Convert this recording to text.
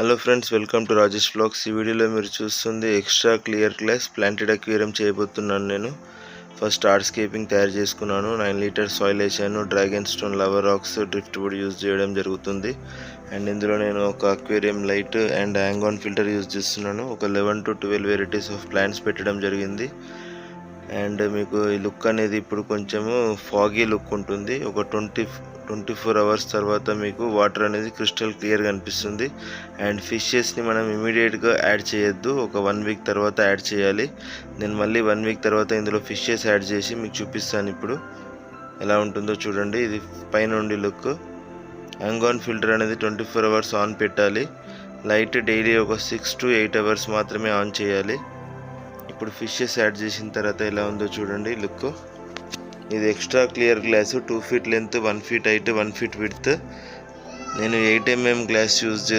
Hello friends, welcome to Rajesh vlogs. ఈ వీడియోలో మీరు చూస్తుంది extra clear glass planted aquarium చేయబోతున్నాను. నేను ఫస్ట్ ఆర్ట్స్కేపింగ్ తయారు చేసుకున్నాను. 9 లీటర్స్ సాయిల్ వేసాను. Dragon stone, lava rocks, driftwood use చేయడం జరుగుతుంది. అండ్ ఇందులో నేను ఒక aquarium light and hang on filter use చేస్తున్నాను. ఒక 11 to 12 వెరైటీస్ ఆఫ్ ప్లాంట్స్ పెట్టడం జరిగింది. అండ్ మీకు ఈ లుక్ అనేది ఇప్పుడు కొంచెము ఫాగీ లుక్ ఉంటుంది. ఒక 24 అవర్స్ తర్వాత మీకు వాటర్ అనేది క్రిస్టల్ క్లియర్గా అనిపిస్తుంది. అండ్ ఫిషెస్ని మనం ఇమీడియట్గా యాడ్ చేయొద్దు, ఒక 1 వీక్ తర్వాత యాడ్ చేయాలి. నేను మళ్ళీ 1 వీక్ తర్వాత ఇందులో ఫిషెస్ యాడ్ చేసి మీకు చూపిస్తాను. ఇప్పుడు ఎలా ఉంటుందో చూడండి. ఇది పైనుండి లుక్. హ్యాంగ్-ఆన్ ఫిల్టర్ అనేది 24 అవర్స్ ఆన్ పెట్టాలి. లైట్ డైలీ ఒక 6 to 8 అవర్స్ మాత్రమే ఆన్ చేయాలి. ఇప్పుడు ఫిషెస్ యాడ్ చేసిన తర్వాత ఎలా ఉందో చూడండి లుక్. ఇది extra clear glass, 2 feet length, 1 feet height, 1 feet width. నేను 8 mm గ్లాస్ యూజ్